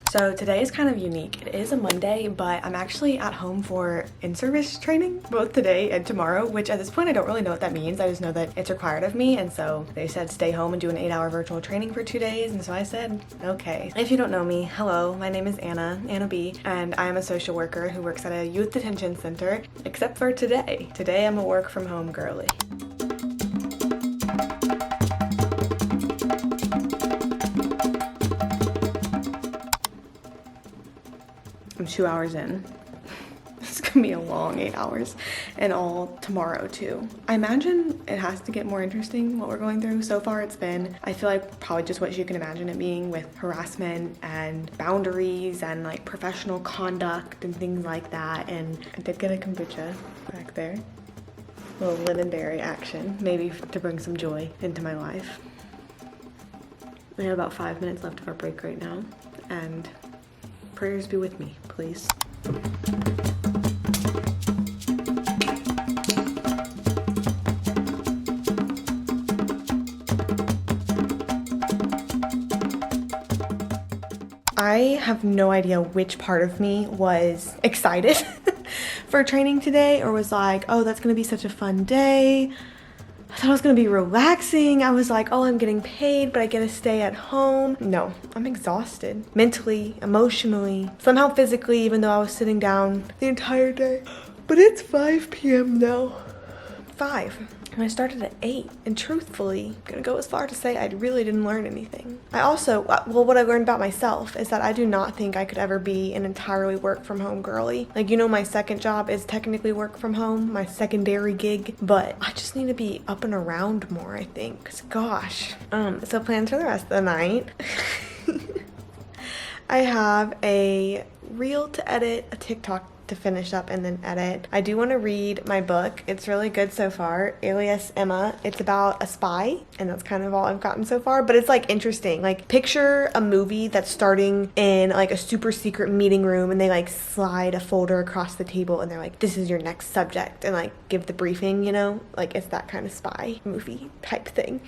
So today is kind of unique. It is a Monday, but I'm actually at home for in-service training both today and tomorrow, which at this point I don't really know what that means. I just know that it's required of me, and so they said stay home and do an 8-hour virtual training for 2 days, and so I said okay. If you don't know me, hello, my name is Anna.B., and I am a social worker who works at a youth detention center, except for today. Today I'm a work from home girly. I'm 2 hours in. It's gonna be a long 8 hours, and all tomorrow too. I imagine it has to get more interesting what we're going through. So far it's been, I feel like probably just what you can imagine it being, with harassment and boundaries and like professional conduct and things like that. And I did get a kombucha back there. A little lingonberry action, maybe to bring some joy into my life. We have about 5 minutes left of our break right now, and prayers be with me, please. I have no idea which part of me was excited for training today, or was like, oh, that's gonna be such a fun day. I thought it was gonna be relaxing. I was like, oh, I'm getting paid, but I get to stay at home. No, I'm exhausted. Mentally, emotionally, somehow physically, even though I was sitting down the entire day. But it's 5 p.m. now. 5. And I started at 8. And truthfully, I'm gonna go as far to say I really didn't learn anything. I also, well, what I learned about myself is that I do not think I could ever be an entirely work from home girly. Like, you know, my second job is technically work from home, my secondary gig, but I just need to be up and around more, I think. 'Cause gosh. So plans for the rest of the night. I have a reel to edit, a TikTok to finish up and then edit. I do want to read my book. It's really good so far, alias Emma. It's about a spy, and that's kind of all I've gotten so far, but it's like interesting. Like, picture a movie that's starting in like a super secret meeting room, and they like slide a folder across the table and they're like, this is your next subject, and like give the briefing, you know? Like, it's that kind of spy movie type thing.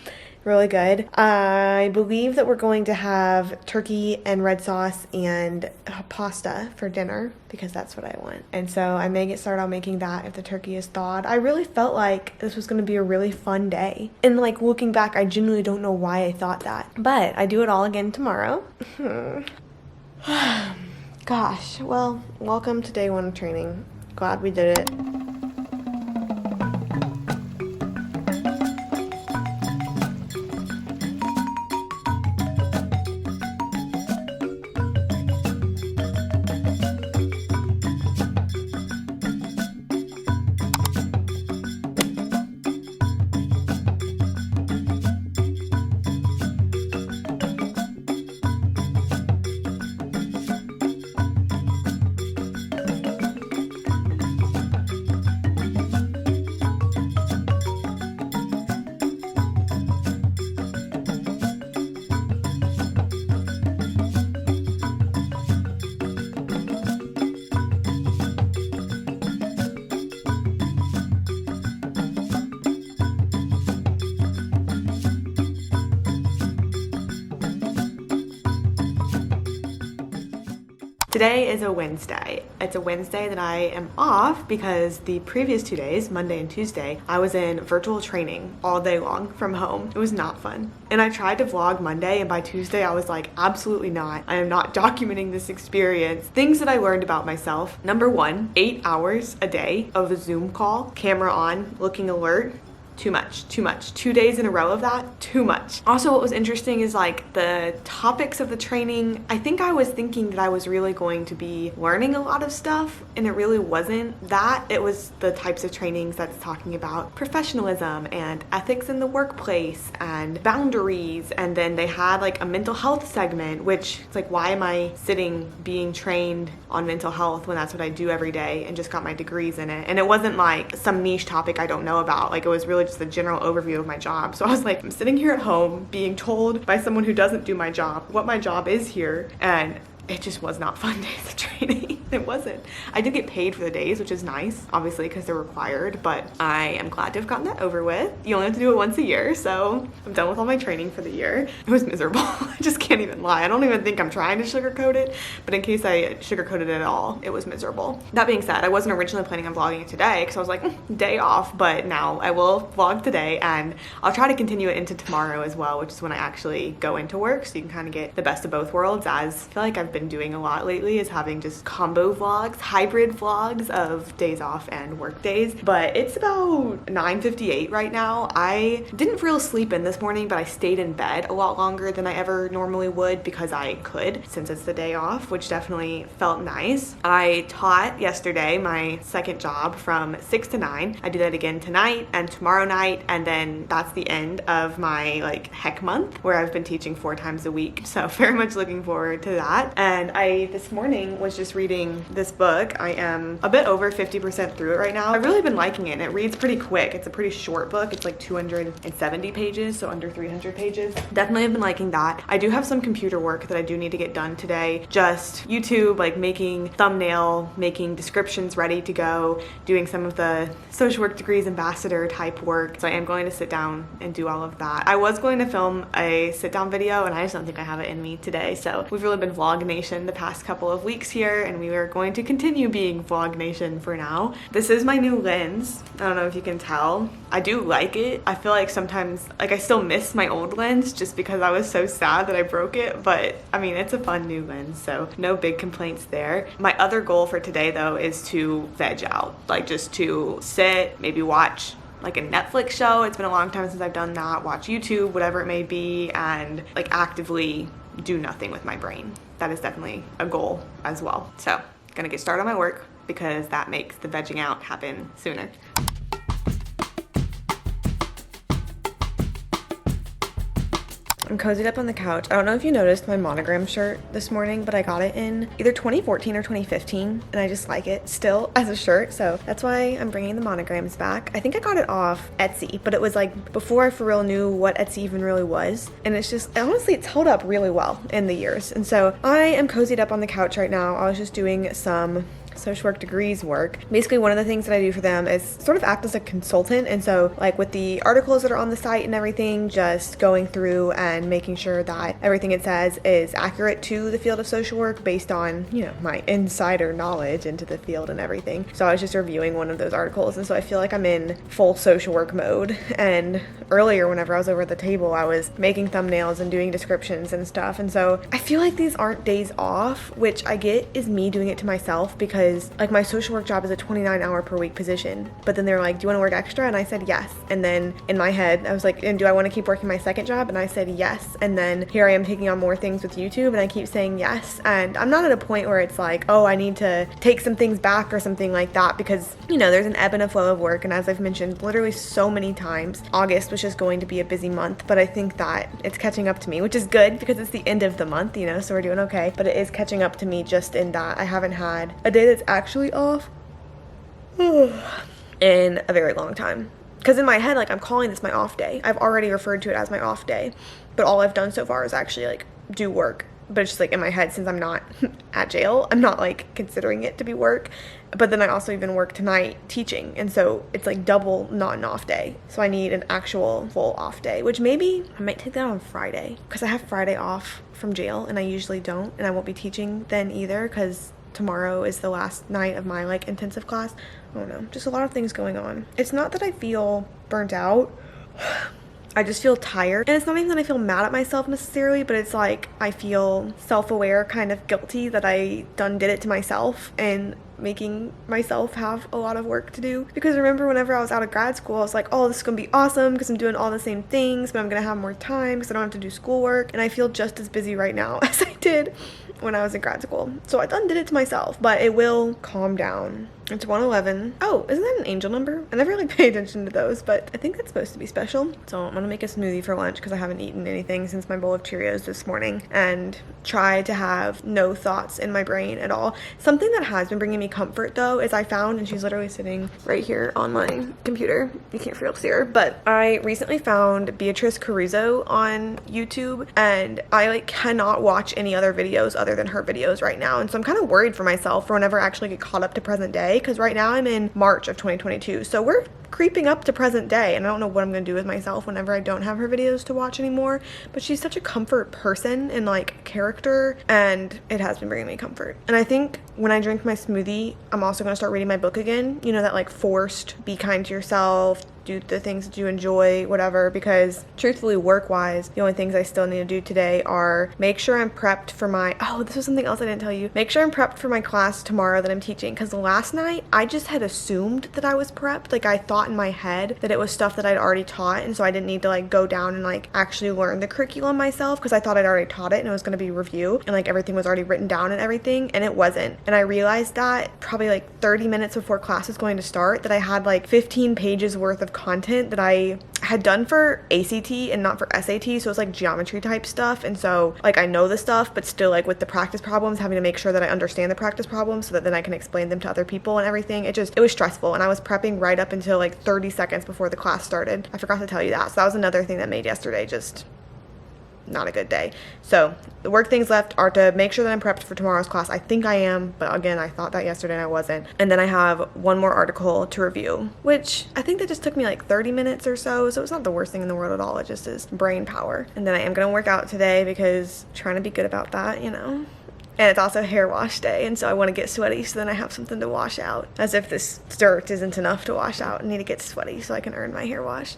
Really good. I believe that we're going to have turkey and red sauce and pasta for dinner, because that's what I want. And so I may get started on making that if the turkey is thawed. I really felt like this was going to be a really fun day. And like, looking back, I genuinely don't know why I thought that. But I do it all again tomorrow. Gosh, well, welcome to day 1 of training. Glad we did it. Today is a Wednesday. It's a Wednesday that I am off because the previous 2 days, Monday and Tuesday, I was in virtual training all day long from home. It was not fun. And I tried to vlog Monday, and by Tuesday I was like, absolutely not. I am not documenting this experience. Things that I learned about myself. Number 1, 8 hours a day of a Zoom call, camera on, looking alert. Too much. 2 days in a row of that, too much. Also, what was interesting is like the topics of the training. I think I was thinking that I was really going to be learning a lot of stuff, and it really wasn't that. It was the types of trainings that's talking about professionalism and ethics in the workplace and boundaries. And then they had like a mental health segment, which it's like, why am I sitting being trained on mental health when that's what I do every day and just got my degrees in it? And it wasn't like some niche topic I don't know about. Like, it was really just the general overview of my job. So I was like, I'm sitting here at home being told by someone who doesn't do my job what my job is here, and it just was not fun days of training. It wasn't. I did get paid for the days, which is nice, obviously, because they're required, but I am glad to have gotten that over with. You only have to do it once a year, so I'm done with all my training for the year. It was miserable. I just can't even lie. I don't even think I'm trying to sugarcoat it, but in case I sugarcoated it at all, it was miserable. That being said, I wasn't originally planning on vlogging it today because I was like, day off, but now I will vlog today, and I'll try to continue it into tomorrow as well, which is when I actually go into work, so you can kind of get the best of both worlds, as I feel like I've been doing a lot lately, is having just combo vlogs, hybrid vlogs of days off and work days. But it's about 9:58 right now. I didn't real sleep in this morning, but I stayed in bed a lot longer than I ever normally would because I could, since it's the day off, which definitely felt nice. I taught yesterday my second job from 6 to 9. I do that again tonight and tomorrow night, and then that's the end of my like heck month where I've been teaching 4 times a week. So very much looking forward to that. And I this morning was just reading this book. I am a bit over 50% through it right now. I've really been liking it, and it reads pretty quick. It's a pretty short book. It's like 270 pages, so under 300 pages. Definitely have been liking that. I do have some computer work that I do need to get done today. Just YouTube, like making thumbnail, making descriptions ready to go, doing some of the social work degrees ambassador type work. So I am going to sit down and do all of that. I was going to film a sit down video, and I just don't think I have it in me today. So we've really been Vlog Nation the past couple of weeks here, and we are going to continue being Vlog Nation for now. This is my new lens. I don't know if you can tell. I do like it. I feel like sometimes, like I still miss my old lens just because I was so sad that I broke it, but I mean, it's a fun new lens, so no big complaints there. My other goal for today though is to veg out, like just to sit, maybe watch like a Netflix show. It's been a long time since I've done that. Watch YouTube, whatever it may be, and like actively do nothing with my brain. That is definitely a goal as well. So gonna get started on my work because that makes the vegging out happen sooner. I'm cozied up on the couch. I don't know if you noticed my monogram shirt this morning, but I got it in either 2014 or 2015, and I just like it still as a shirt, so that's why I'm bringing the monograms back. I think I got it off Etsy, but it was like before I for real knew what Etsy even really was, and it's just, honestly, it's held up really well in the years, and so I am cozied up on the couch right now. I was just doing some social work degrees work. Basically, one of the things that I do for them is sort of act as a consultant, and so like with the articles that are on the site and everything, just going through and making sure that everything it says is accurate to the field of social work based on, you know, my insider knowledge into the field and everything. So I was just reviewing one of those articles, and so I feel like I'm in full social work mode. And earlier whenever I was over at the table, I was making thumbnails and doing descriptions and stuff, and so I feel like these aren't days off, which I get is me doing it to myself because like my social work job is a 29-hour per week position, but then they're like, do you want to work extra? And I said yes. And then in my head I was like, and do I want to keep working my second job? And I said yes. And then here I am taking on more things with YouTube, and I keep saying yes. And I'm not at a point where it's like, oh, I need to take some things back or something like that, because, you know, there's an ebb and a flow of work, and as I've mentioned literally so many times, August was just going to be a busy month, but I think that it's catching up to me, which is good because it's the end of the month, you know, so we're doing okay. But it is catching up to me just in that I haven't had a day that's actually off in a very long time. Because in my head, like, I'm calling this my off day. I've already referred to it as my off day, but all I've done so far is actually like do work. But it's just like in my head, since I'm not at jail, I'm not like considering it to be work. But then I also even work tonight teaching, and so it's like double not an off day. So I need an actual full off day, which maybe I might take that on Friday, because I have Friday off from jail and I usually don't, and I won't be teaching then either because tomorrow is the last night of my like intensive class. I don't know, just a lot of things going on. It's not that I feel burnt out. I just feel tired, and it's not even that I feel mad at myself necessarily, but it's like I feel self-aware, kind of guilty that I done did it to myself and making myself have a lot of work to do. Because remember, whenever I was out of grad school, I was like, oh, this is gonna be awesome because I'm doing all the same things, but I'm gonna have more time because I don't have to do schoolwork, and I feel just as busy right now as I did when I was in grad school. So I done did it to myself, but it will calm down. It's 111. Oh, isn't that an angel number? I never really pay attention to those, but I think that's supposed to be special. So I'm gonna make a smoothie for lunch because I haven't eaten anything since my bowl of Cheerios this morning, and try to have no thoughts in my brain at all. Something that has been bringing me comfort though is I found, and she's literally sitting right here on my computer. You can't really see her, but I recently found Beatrice Caruso on YouTube, and I like cannot watch any other videos other than her videos right now. And so I'm kind of worried for myself for whenever I actually get caught up to present day, because right now I'm in March of 2022. So we're creeping up to present day, and I don't know what I'm gonna do with myself whenever I don't have her videos to watch anymore. But she's such a comfort person and like character, and it has been bringing me comfort. And I think when I drink my smoothie, I'm also gonna start reading my book again. You know, that like forced be kind to yourself, do the things that you enjoy, whatever, because truthfully, work-wise, the only things I still need to do today are make sure I'm prepped for my, oh, this was something else I didn't tell you. Make sure I'm prepped for my class tomorrow that I'm teaching, because last night I just had assumed that I was prepped. Like I thought in my head that it was stuff that I'd already taught, and so I didn't need to like go down and like actually learn the curriculum myself, because I thought I'd already taught it and it was going to be review and like everything was already written down and everything, and it wasn't. And I realized that probably like 30 minutes before class was going to start, that I had like 15 pages worth of content that I had done for ACT and not for SAT, so it's like geometry type stuff. And so like I know the stuff, but still like with the practice problems, having to make sure that I understand the practice problems so that then I can explain them to other people and everything. It was stressful, and I was prepping right up until like 30 seconds before the class started. I forgot to tell you that. So that was another thing that made yesterday just not a good day. So the work things left are to make sure that I'm prepped for tomorrow's class. I think I am, but again, I thought that yesterday and I wasn't. And then I have one more article to review, which I think that just took me like 30 minutes or so it's not the worst thing in the world at all. It just is brain power. And then I am gonna work out today because I'm trying to be good about that, you know. And it's also hair wash day, and so I want to get sweaty so then I have something to wash out. As if this dirt isn't enough to wash out. I need to get sweaty so I can earn my hair wash.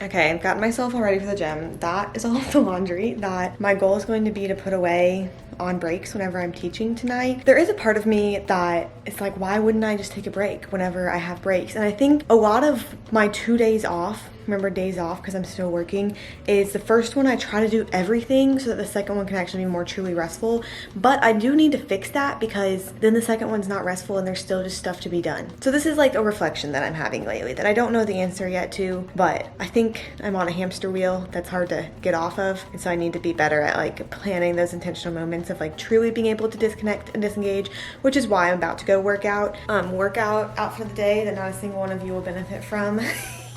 Okay, I've gotten myself all ready for the gym. That is all of the laundry that my goal is going to be to put away on breaks whenever I'm teaching tonight. There is a part of me that it's like, why wouldn't I just take a break whenever I have breaks? And I think a lot of my 2 days off, remember days off because I'm still working, is the first one I try to do everything so that the second one can actually be more truly restful. But I do need to fix that, because then the second one's not restful and there's still just stuff to be done. So this is like a reflection that I'm having lately that I don't know the answer yet to, but I think I'm on a hamster wheel that's hard to get off of. And so I need to be better at like planning those intentional moments of like truly being able to disconnect and disengage, which is why I'm about to go work out out for the day that not a single one of you will benefit from.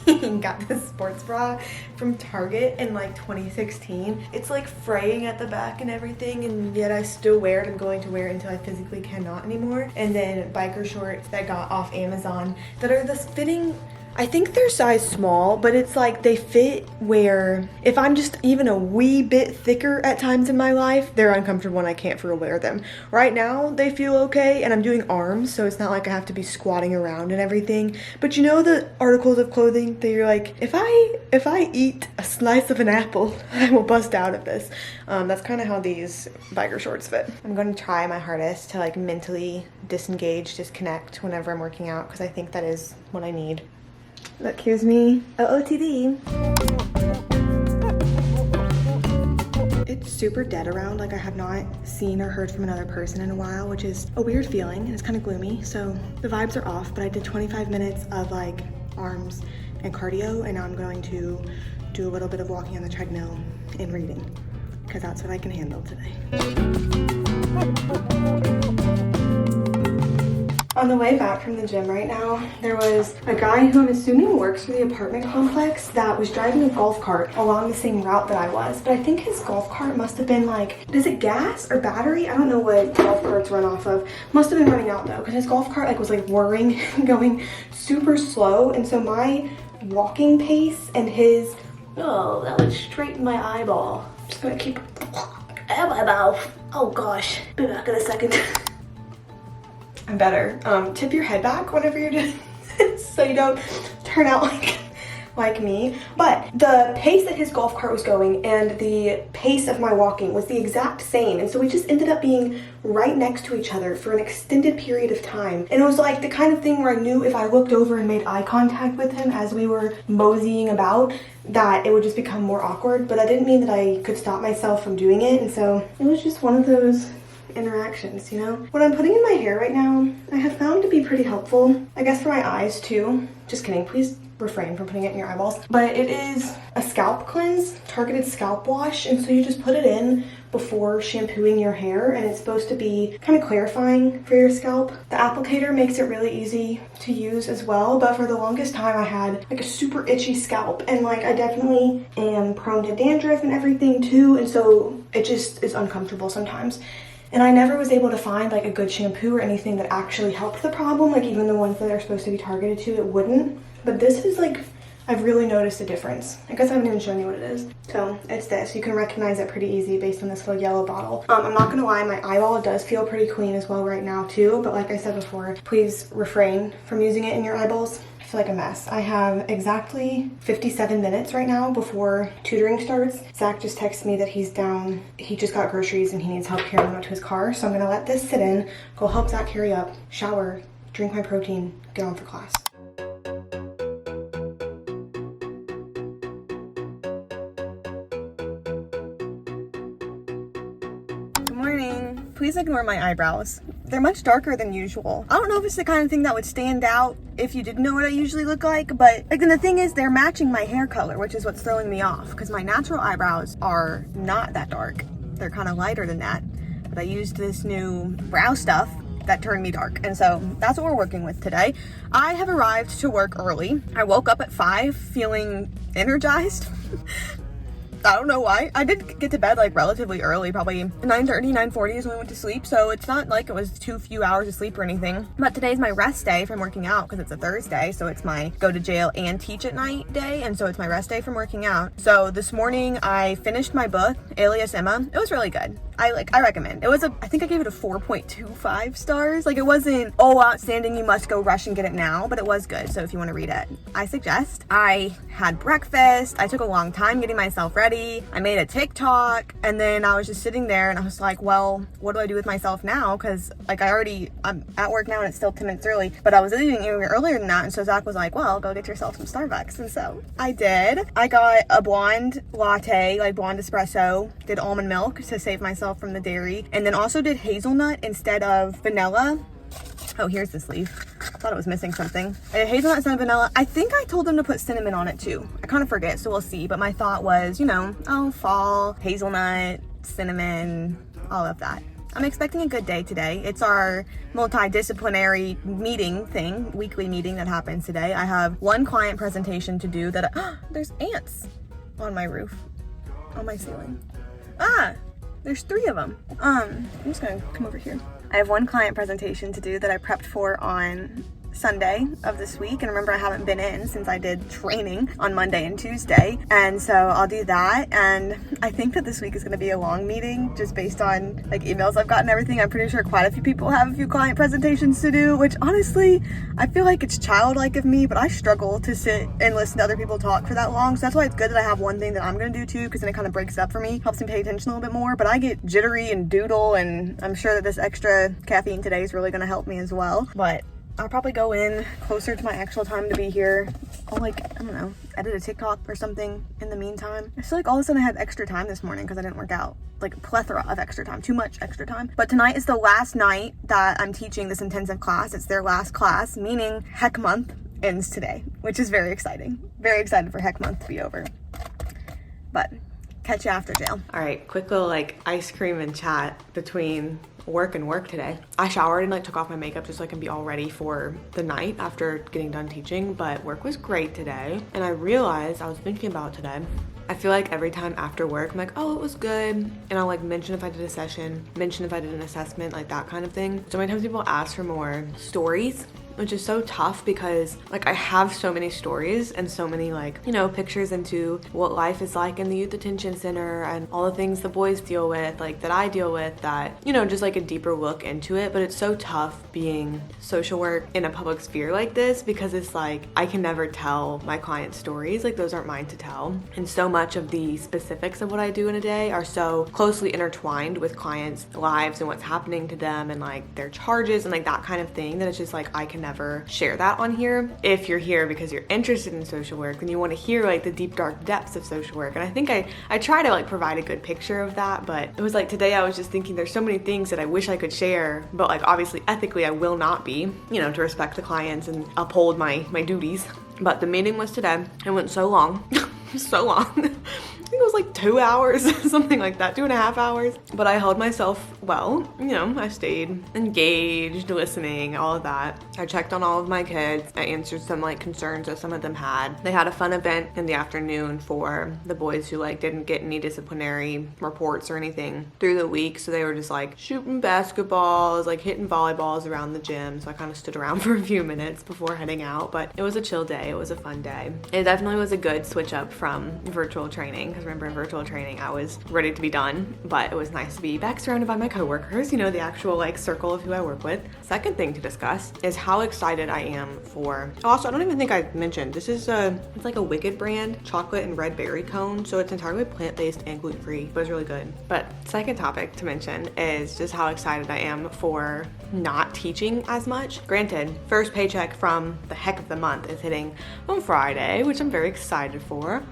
Got this sports bra from Target in like 2016. It's like fraying at the back and everything, and yet I still wear it. I'm going to wear it until I physically cannot anymore. And then biker shorts that got off Amazon that are this fitting, I think they're size small, but it's like they fit where if I'm just even a wee bit thicker at times in my life, they're uncomfortable and I can't for real wear them. Right now, they feel okay, and I'm doing arms, so it's not like I have to be squatting around and everything. But you know the articles of clothing that you're like, if I eat a slice of an apple, I will bust out of this. That's kind of how these biker shorts fit. I'm going to try my hardest to like mentally disengage, disconnect whenever I'm working out, because I think that is what I need. Look, here's me, OOTD. It's super dead around, like I have not seen or heard from another person in a while, which is a weird feeling, and it's kind of gloomy, so the vibes are off. But I did 25 minutes of like arms and cardio, and now I'm going to do a little bit of walking on the treadmill and reading, because that's what I can handle today. On the way back from the gym right now, there was a guy who I'm assuming works for the apartment complex that was driving a golf cart along the same route that I was. But I think his golf cart must have been like, is it gas or battery? I don't know what golf carts run off of. Must have been running out though, because his golf cart like was like whirring, going super slow. And so my walking pace and his, oh, that went straight in my eyeball. I'm just gonna keep, out my mouth. Oh gosh, be back in a second. I'm better. Tip your head back whenever you're doing this so you don't turn out like like me, but the pace that his golf cart was going and the pace of my walking was the exact same. And so we just ended up being right next to each other for an extended period of time. And it was like the kind of thing where I knew if I looked over and made eye contact with him as we were moseying about, that it would just become more awkward. But that didn't mean that I could stop myself from doing it. And so it was just one of those interactions, you know? What I'm putting in my hair right now, I have found to be pretty helpful. I guess for my eyes too. Just kidding, please refrain from putting it in your eyeballs. But it is a scalp cleanse, targeted scalp wash, and so you just put it in before shampooing your hair, and it's supposed to be kind of clarifying for your scalp. The applicator makes it really easy to use as well, but for the longest time I had like a super itchy scalp, and like I definitely am prone to dandruff and everything too, and so it just is uncomfortable sometimes. And I never was able to find like a good shampoo or anything that actually helped the problem. Like even the ones that are supposed to be targeted to, it wouldn't. But this is like, I've really noticed a difference. I guess I haven't even shown you what it is. So it's this. You can recognize it pretty easy based on this little yellow bottle. I'm not gonna lie, my eyeball does feel pretty clean as well right now too. But like I said before, please refrain from using it in your eyeballs. I feel like a mess. I have exactly 57 minutes right now before tutoring starts. Zach just texted me that he's down. He just got groceries and he needs help carrying them up to his car. So I'm gonna let this sit in, go help Zach carry up, shower, drink my protein, get on for class. Good morning. Please ignore my eyebrows. They're much darker than usual. I don't know if it's the kind of thing that would stand out if you didn't know what I usually look like, but like, and the thing is they're matching my hair color, which is what's throwing me off because my natural eyebrows are not that dark. They're kind of lighter than that, but I used this new brow stuff that turned me dark, and so that's what we're working with today. I have arrived to work early. I woke up at 5 feeling energized. I don't know why. I did get to bed like relatively early, probably 9:30, 9:40 is when I went to sleep. So it's not like it was too few hours of sleep or anything. But today's my rest day from working out because it's a Thursday. So it's my go to jail and teach at night day. And so it's my rest day from working out. So this morning I finished my book, Alias Emma. It was really good. I recommend. It was I think I gave it a 4.25 stars. Like it wasn't, oh, outstanding, you must go rush and get it now, but it was good. So if you want to read it, I suggest. I had breakfast. I took a long time getting myself ready. I made a TikTok, and then I was just sitting there and I was like, well, what do I do with myself now? Because like I'm at work now and it's still 10 minutes early, but I was leaving even earlier than that. And so Zach was like, well, go get yourself some Starbucks. And so I did. I got a blonde latte, like blonde espresso, did almond milk to save myself from the dairy, and then also did hazelnut instead of vanilla. Oh, here's this leaf. I thought it was missing something. I did hazelnut instead of vanilla. I think I told them to put cinnamon on it too. I kind of forget, so we'll see. But my thought was, you know, oh, fall, hazelnut, cinnamon, all of that. I'm expecting a good day today. It's our multidisciplinary meeting thing, weekly meeting that happens today. I have one client presentation to do that. There's ants on my roof, on my ceiling. There's 3 of them. I'm just gonna come over here. I have one client presentation to do that I prepped for on Sunday of this week, and remember I haven't been in since I did training on Monday and Tuesday, and so I'll do that. And I think that this week is going to be a long meeting just based on like emails I've gotten and everything. I'm pretty sure quite a few people have a few client presentations to do, which honestly I feel like it's childlike of me, but I struggle to sit and listen to other people talk for that long. So that's why it's good that I have one thing that I'm going to do too, because then it kind of breaks it up for me, helps me pay attention a little bit more. But I get jittery and doodle, and I'm sure that this extra caffeine today is really going to help me as well. But I'll probably go in closer to my actual time to be here. I'll I don't know, edit a TikTok or something in the meantime. I feel like all of a sudden I had extra time this morning because I didn't work out. Like a plethora of extra time, too much extra time. But tonight is the last night that I'm teaching this intensive class. It's their last class, meaning Heck Month ends today, which is very exciting. Very excited for Heck Month to be over. But catch you after jail. All right, quick little like ice cream and chat between work and work today. I showered and like took off my makeup just so I can be all ready for the night after getting done teaching, but work was great today. And I realized, I was thinking about today, I feel like every time after work I'm like, oh, it was good, and I'll like mention if I did a session, mention if I did an assessment, like that kind of thing. So many times people ask for more stories which is so tough because like I have so many stories and so many like, you know, pictures into what life is like in the youth detention center and all the things the boys deal with, like that I deal with, that, you know, just like a deeper look into it. But it's so tough being social work in a public sphere like this because it's like I can never tell my clients' stories, like those aren't mine to tell. And so much of the specifics of what I do in a day are so closely intertwined with clients' lives and what's happening to them and like their charges and like that kind of thing that it's just like I can never share that on here. If you're here because you're interested in social work and you want to hear like the deep dark depths of social work, and I think I try to like provide a good picture of that, but it was like today I was just thinking there's so many things that I wish I could share, but like obviously ethically I will not be, you know, to respect the clients and uphold my duties. But the meeting was today. It went so long. So long. I think it was like 2 hours, something like that, 2.5 hours. But I held myself well, you know, I stayed engaged, listening, all of that. I checked on all of my kids. I answered some like concerns that some of them had. They had a fun event in the afternoon for the boys who like didn't get any disciplinary reports or anything through the week. So they were just like shooting basketballs, like hitting volleyballs around the gym. So I kind of stood around for a few minutes before heading out, but it was a chill day. It was a fun day. It definitely was a good switch up from virtual training, because remember in virtual training I was ready to be done, but it was nice to be back surrounded by my coworkers, you know, the actual like circle of who I work with. Second thing to discuss is how excited I am for, also I don't even think I mentioned, this is it's like a Wicked brand chocolate and red berry cone, so it's entirely plant-based and gluten-free, but it's really good. But second topic to mention is just how excited I am for not teaching as much. Granted, first paycheck from the heck of the month is hitting on Friday, which I'm very excited for.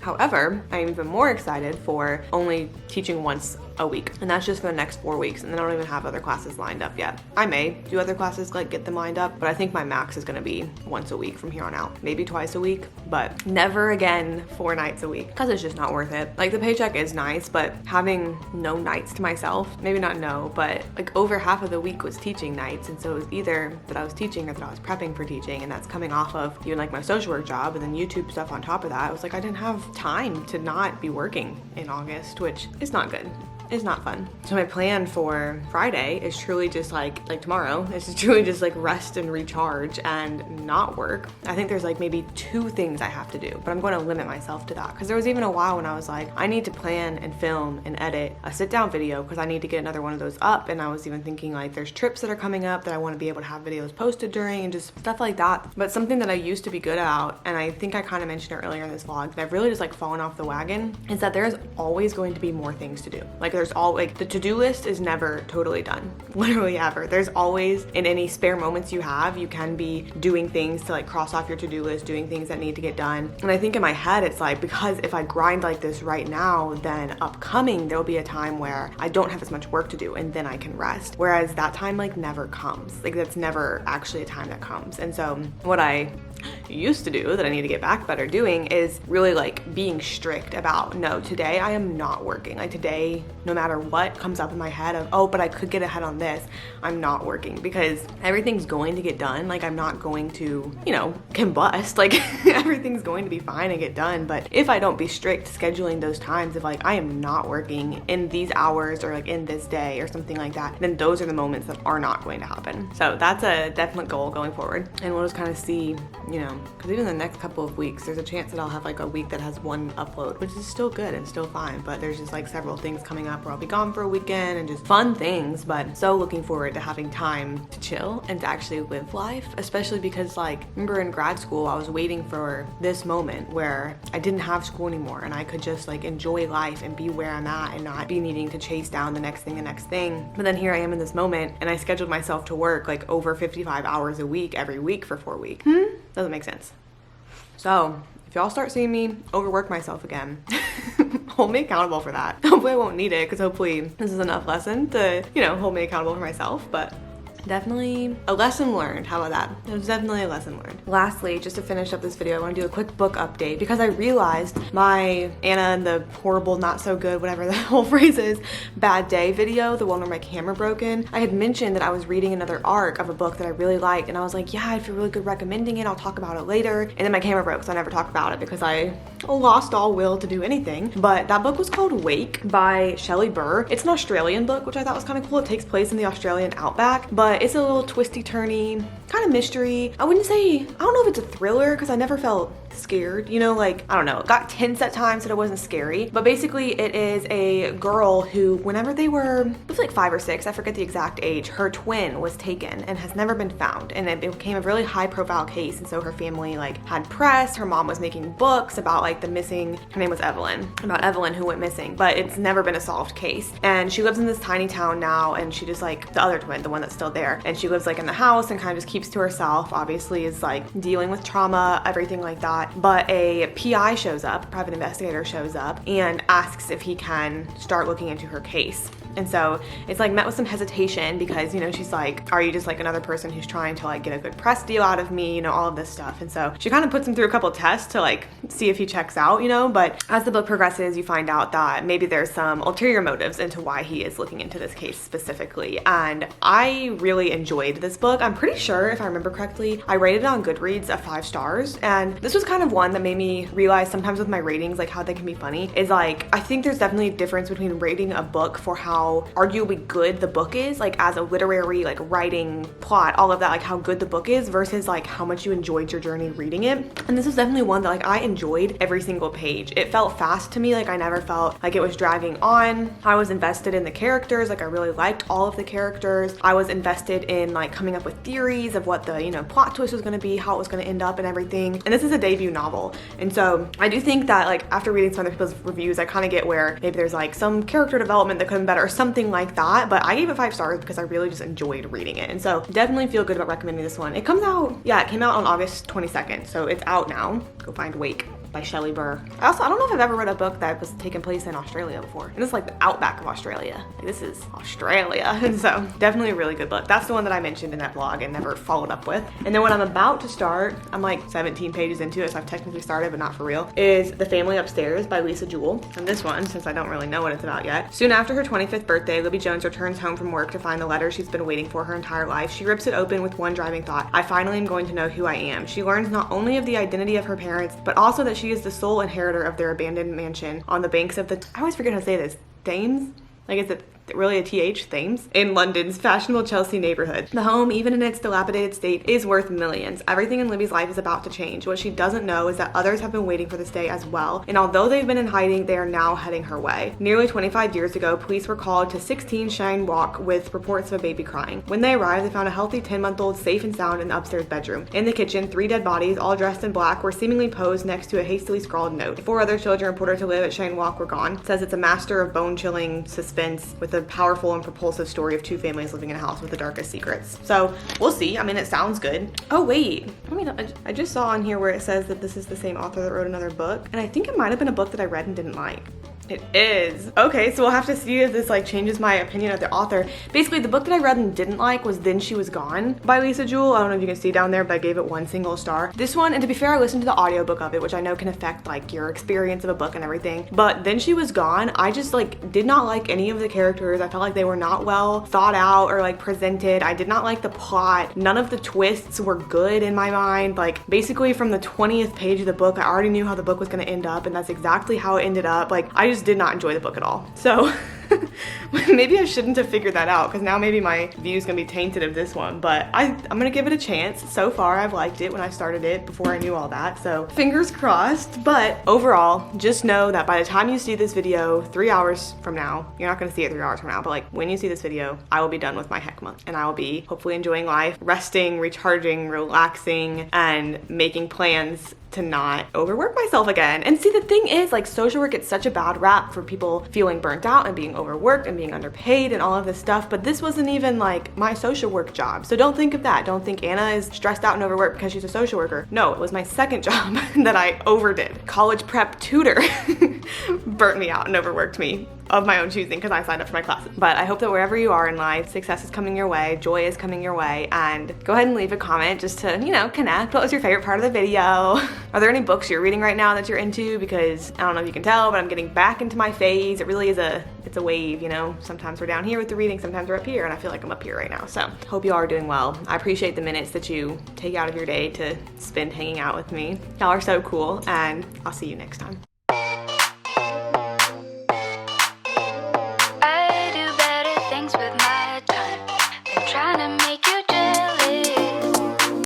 However, I'm even more excited for only teaching once a week, and that's just for the next 4 weeks, and then I don't even have other classes lined up yet. I may do other classes, like get them lined up, but I think my max is gonna be once a week from here on out, maybe twice a week, but never again 4 nights a week, because it's just not worth it. Like the paycheck is nice, but having no nights to myself, maybe not no, but like over half of the week was teaching nights, and so it was either that I was teaching or that I was prepping for teaching, and that's coming off of even like my social work job and then YouTube stuff on top of that. It was like I didn't have time to not be working in August, which is not good. It's not fun. So my plan for Friday is truly just like tomorrow, is to truly just like rest and recharge and not work. I think there's like maybe 2 things I have to do, but I'm going to limit myself to that, because there was even a while when I was like, I need to plan and film and edit a sit down video because I need to get another one of those up. And I was even thinking like there's trips that are coming up that I want to be able to have videos posted during and just stuff like that. But something that I used to be good at, and I think I kind of mentioned it earlier in this vlog, that I've really just like fallen off the wagon, is that there's always going to be more things to do. Like there's all like the to-do list is never totally done, literally ever. There's always, in any spare moments you have, you can be doing things to like cross off your to-do list, doing things that need to get done. And I think in my head it's like, because if I grind like this right now, then upcoming there'll be a time where I don't have as much work to do and then I can rest, whereas that time like never comes. Like that's never actually a time that comes. And so what I used to do that I need to get back better doing is really like being strict about, no, today I am not working. Like today, no matter what comes up in my head of, oh, but I could get ahead on this, I'm not working, because everything's going to get done. Like I'm not going to, you know, combust, like everything's going to be fine and get done. But if I don't be strict scheduling those times of like, I am not working in these hours or like in this day or something like that, then those are the moments that are not going to happen. So that's a definite goal going forward. And we'll just kind of see, you know, because even the next couple of weeks, there's a chance that I'll have like a week that has 1 upload, which is still good and still fine. But there's just like several things coming up where I'll be gone for a weekend and just fun things. But so looking forward to having time to chill and to actually live life, especially because like, remember in grad school, I was waiting for this moment where I didn't have school anymore and I could just like enjoy life and be where I'm at and not be needing to chase down the next thing. But then here I am in this moment and I scheduled myself to work like over 55 hours a week every week for 4 weeks. Doesn't make sense. So if y'all start seeing me overwork myself again, hold me accountable for that. Hopefully I won't need it, because hopefully this is enough lesson to, you know, hold me accountable for myself. But definitely a lesson learned. How about that? It was definitely a lesson learned. Lastly, just to finish up this video, I want to do a quick book update, because I realized my Anna and the horrible, not so good, whatever the whole phrase is, bad day video, the one where my camera broke in, I had mentioned that I was reading another arc of a book that I really liked, and I was like, yeah, I feel really good recommending it. I'll talk about it later. And then my camera broke, so I never talked about it because I lost all will to do anything. But that book was called Wake by Shelley Burr. It's an Australian book, which I thought was kind of cool. It takes place in the Australian outback, but but it's a little twisty turny, kind of mystery. I wouldn't say, I don't know if it's a thriller because I never felt scared, you know, like, I don't know, it got tense at times, but it wasn't scary. But basically it is a girl who, whenever they were, it was like 5 or 6, I forget the exact age, her twin was taken and has never been found, and it became a really high profile case. And so her family like had press, her mom was making books about like the missing, her name was Evelyn, about Evelyn who went missing, but it's never been a solved case. And she lives in this tiny town now, and she just like, the other twin, the one that's still there, and she lives like in the house and kind of just keeps to herself, obviously is like dealing with trauma, everything like that. But a PI shows up, private investigator shows up, and asks if he can start looking into her case. And so it's like met with some hesitation because, you know, she's like, are you just like another person who's trying to like get a good press deal out of me, you know, all of this stuff. And so she kind of puts him through a couple of tests to like see if he checks out, you know. But as the book progresses, you find out that maybe there's some ulterior motives into why he is looking into this case specifically. And I really enjoyed this book. I'm pretty sure, if I remember correctly, I rated it on Goodreads at 5 stars. And this was kind of one that made me realize sometimes with my ratings, like how they can be funny, is like, I think there's definitely a difference between rating a book for how arguably good the book is, like as a literary, like writing, plot, all of that, like how good the book is versus like how much you enjoyed your journey reading it. And this is definitely one that like I enjoyed every single page. It felt fast to me, like I never felt like it was dragging on. I was invested in the characters, like I really liked all of the characters. I was invested in like coming up with theories of what the, you know, plot twist was going to be, how it was going to end up and everything. And this is a debut novel. And so I do think that like after reading some other people's reviews, I kind of get where maybe there's like some character development that could have been better or something like that, but I gave it 5 stars because I really just enjoyed reading it. And so definitely feel good about recommending this one. It comes out, yeah, it came out on August 22nd, so it's out now. Go find Wake by Shelley Burr. I don't know if I've ever read a book that was taking place in Australia before. And it's like the outback of Australia. Like, this is Australia. And so definitely a really good book. That's the one that I mentioned in that vlog and never followed up with. And then what I'm about to start, I'm like 17 pages into it, so I've technically started, but not for real, is The Family Upstairs by Lisa Jewell. And this one, since I don't really know what it's about yet. Soon after her 25th birthday, Libby Jones returns home from work to find the letter she's been waiting for her entire life. She rips it open with one driving thought: I finally am going to know who I am. She learns not only of the identity of her parents, but also that she is the sole inheritor of their abandoned mansion on the banks of the, I always forget how to say this, Thames? Like, is it really a TH, Thames? In London's fashionable Chelsea neighborhood. The home, even in its dilapidated state, is worth millions. Everything in Libby's life is about to change. What she doesn't know is that others have been waiting for this day as well, and although they've been in hiding, they are now heading her way. Nearly 25 years ago, police were called to 16 Cheyne Walk with reports of a baby crying. When they arrived, they found a healthy 10-month-old safe and sound in the upstairs bedroom. In the kitchen, 3 dead bodies, all dressed in black, were seemingly posed next to a hastily scrawled note. 4 other children reported to live at Cheyne Walk were gone. It says it's a master of bone-chilling suspense with a powerful and propulsive story of 2 families living in a house with the darkest secrets. So we'll see. I mean, it sounds good. Oh wait, I just saw on here where it says that this is the same author that wrote another book, and I think it might have been a book that I read and didn't like. It is. Okay, so we'll have to see if this like changes my opinion of the author. Basically, the book that I read and didn't like was Then She Was Gone by Lisa Jewell. I don't know if you can see down there, but I gave it 1 single star. This one, and to be fair, I listened to the audiobook of it, which I know can affect like your experience of a book and everything. But Then She Was Gone, I just like did not like any of the characters. I felt like they were not well thought out or like presented. I did not like the plot. None of the twists were good in my mind. Like basically from the 20th page of the book, I already knew how the book was going to end up, and that's exactly how it ended up. Like I just did not enjoy the book at all. So maybe I shouldn't have figured that out, because now maybe my view is gonna be tainted of this one, but I'm gonna give it a chance. So far I've liked it when I started it before I knew all that, so fingers crossed. But overall, just know that by the time you see this video 3 hours from now, you're not gonna see it 3 hours from now, but like when you see this video, I will be done with my heck month, and I will be hopefully enjoying life, resting, recharging, relaxing, and making plans to not overwork myself again. And see, the thing is, like, social work gets such a bad rap for people feeling burnt out and being overworked and being underpaid and all of this stuff, but this wasn't even like my social work job. So don't think of that. Don't think Anna is stressed out and overworked because she's a social worker. No, it was my second job that I overdid. College prep tutor burnt me out and overworked me of my own choosing because I signed up for my classes. But I hope that wherever you are in life, success is coming your way, joy is coming your way, and go ahead and leave a comment just to, you know, connect. What was your favorite part of the video? Are there any books you're reading right now that you're into? Because I don't know if you can tell, but I'm getting back into my phase. It really is it's a wave, you know? Sometimes we're down here with the reading, sometimes we're up here, and I feel like I'm up here right now. So hope you all are doing well. I appreciate the minutes that you take out of your day to spend hanging out with me. Y'all are so cool, and I'll see you next time.